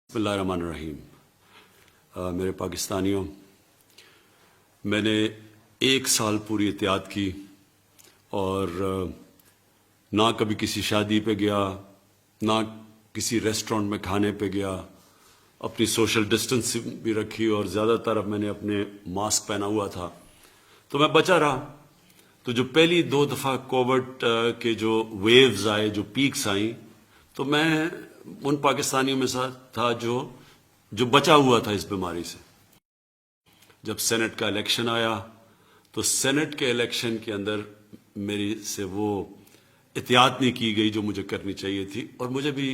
بسم اللہ الرحمن الرحیم۔ میرے پاکستانیوں، میں نے 1 سال پوری احتیاط کی اور نہ کبھی کسی شادی پہ گیا، نہ کسی ریسٹورنٹ میں کھانے پہ گیا، اپنی سوشل ڈسٹنس بھی رکھی اور زیادہ تر اب میں نے اپنے ماسک پہنا ہوا تھا تو میں بچا رہا۔ تو جو پہلی 2 دفعہ کووڈ کے جو ویوز آئے، جو پیکس آئیں، تو میں ان پاکستانیوں میں تھا جو بچا ہوا تھا اس بیماری سے۔ جب سینٹ کا الیکشن آیا تو سینٹ کے الیکشن کے اندر میری سے وہ احتیاط نہیں کی گئی جو مجھے کرنی چاہیے تھی، اور مجھے بھی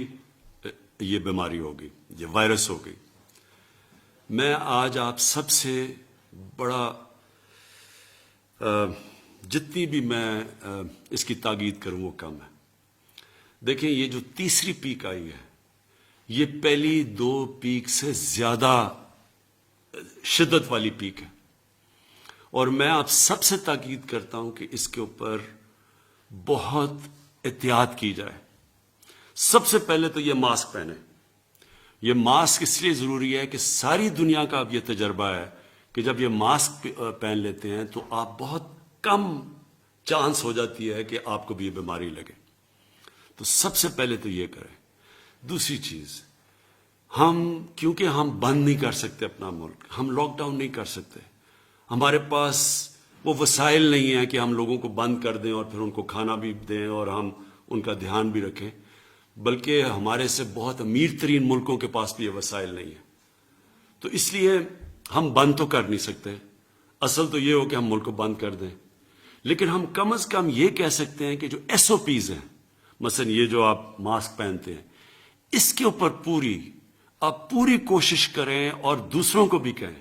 یہ بیماری ہو گئی، یہ وائرس ہو گئی۔ میں آج آپ سب سے بڑا جتنی بھی میں اس کی تاکید کروں وہ کم ہے۔ دیکھیں، یہ جو تیسری پیک آئی ہے، یہ پہلی 2 پیک سے زیادہ شدت والی پیک ہے، اور میں آپ سب سے تاکید کرتا ہوں کہ اس کے اوپر بہت احتیاط کی جائے۔ سب سے پہلے تو یہ ماسک پہنے۔ یہ ماسک اس لیے ضروری ہے کہ ساری دنیا کا اب یہ تجربہ ہے کہ جب یہ ماسک پہن لیتے ہیں تو آپ بہت کم چانس ہو جاتی ہے کہ آپ کو بھی یہ بیماری لگے۔ تو سب سے پہلے تو یہ کریں۔ دوسری چیز، کیونکہ ہم بند نہیں کر سکتے اپنا ملک، ہم لاک ڈاؤن نہیں کر سکتے، ہمارے پاس وہ وسائل نہیں ہیں کہ ہم لوگوں کو بند کر دیں اور پھر ان کو کھانا بھی دیں اور ہم ان کا دھیان بھی رکھیں، بلکہ ہمارے سے بہت امیر ترین ملکوں کے پاس بھی یہ وسائل نہیں ہیں۔ تو اس لیے ہم بند تو کر نہیں سکتے، اصل تو یہ ہو کہ ہم ملک کو بند کر دیں، لیکن ہم کم از کم یہ کہہ سکتے ہیں کہ جو SOPs ہیں، مثلا یہ جو آپ ماسک پہنتے ہیں، اس کے اوپر آپ پوری کوشش کریں اور دوسروں کو بھی کہیں،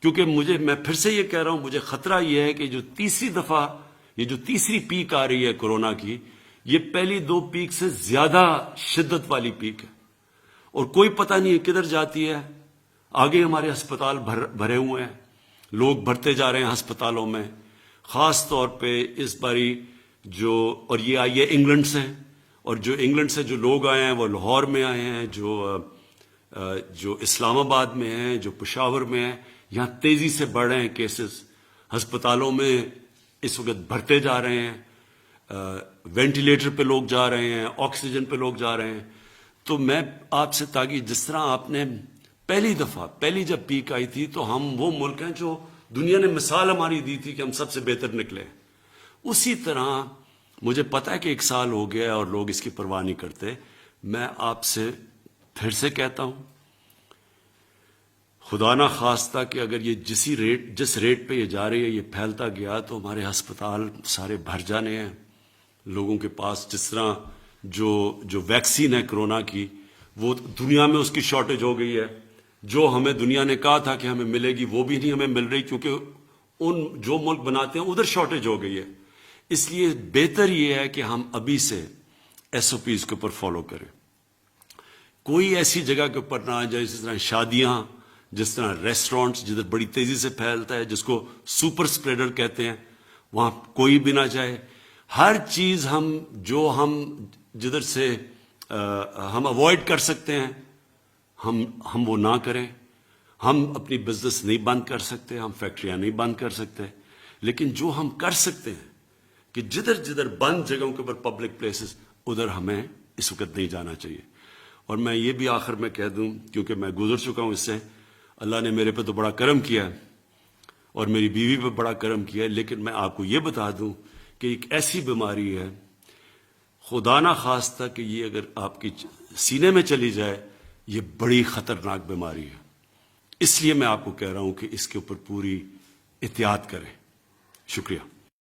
کیونکہ میں پھر سے یہ کہہ رہا ہوں، مجھے خطرہ یہ ہے کہ جو تیسری پیک آ رہی ہے کورونا کی، یہ پہلی 2 پیک سے زیادہ شدت والی پیک ہے، اور کوئی پتہ نہیں ہے کدھر جاتی ہے۔ آگے ہمارے ہسپتال بھرے ہوئے ہیں، لوگ بھرتے جا رہے ہیں ہسپتالوں میں، خاص طور پہ اس باری اور یہ آئی ہے انگلینڈ سے، اور جو انگلینڈ سے جو لوگ آئے ہیں وہ لاہور میں آئے ہیں، جو اسلام آباد میں ہیں، جو پشاور میں ہیں، یہاں تیزی سے بڑھ رہے ہیں کیسز، ہسپتالوں میں اس وقت بھرتے جا رہے ہیں، وینٹیلیٹر پہ لوگ جا رہے ہیں، آکسیجن پہ لوگ جا رہے ہیں۔ تو میں آپ سے تاکہ جس طرح آپ نے پہلی جب پیک آئی تھی تو ہم وہ ملک ہیں جو دنیا نے مثال ہماری دی تھی کہ ہم سب سے بہتر نکلے، اسی طرح مجھے پتا ہے کہ 1 سال ہو گیا ہے اور لوگ اس کی پرواہ نہیں کرتے۔ میں آپ سے پھر سے کہتا ہوں، خدا نہ خواستہ کہ اگر یہ جس ریٹ پہ یہ جا رہی ہے، یہ پھیلتا گیا تو ہمارے ہسپتال سارے بھر جانے ہیں لوگوں کے پاس۔ جس طرح جو ویکسین ہے کرونا کی، وہ دنیا میں اس کی شارٹیج ہو گئی ہے، جو ہمیں دنیا نے کہا تھا کہ ہمیں ملے گی وہ بھی نہیں ہمیں مل رہی، کیونکہ جو ملک بناتے ہیں ادھر شارٹیج ہو گئی ہے۔ اس لیے بہتر یہ ہے کہ ہم ابھی سے SOPs کے اوپر فالو کریں، کوئی ایسی جگہ کے اوپر نہ جائے جس طرح شادیاں، جس طرح ریسٹورنٹس جدھر بڑی تیزی سے پھیلتا ہے، جس کو سپر اسپریڈر کہتے ہیں، وہاں کوئی بھی نہ جائے۔ ہر چیز ہم جدھر سے ہم اوائڈ کر سکتے ہیں ہم وہ نہ کریں۔ ہم اپنی بزنس نہیں بند کر سکتے، ہم فیکٹریاں نہیں بند کر سکتے، لیکن جو ہم کر سکتے ہیں کہ جدھر بند جگہوں کے اوپر پبلک پلیسز، ادھر ہمیں اس وقت نہیں جانا چاہیے۔ اور میں یہ بھی آخر میں کہہ دوں، کیونکہ میں گزر چکا ہوں اس سے، اللہ نے میرے پہ تو بڑا کرم کیا ہے اور میری بیوی پہ بڑا کرم کیا ہے، لیکن میں آپ کو یہ بتا دوں کہ ایک ایسی بیماری ہے، خدا نہ خواستہ کہ یہ اگر آپ کی سینے میں چلی جائے، یہ بڑی خطرناک بیماری ہے۔ اس لیے میں آپ کو کہہ رہا ہوں کہ اس کے اوپر پوری احتیاط کریں۔ شکریہ۔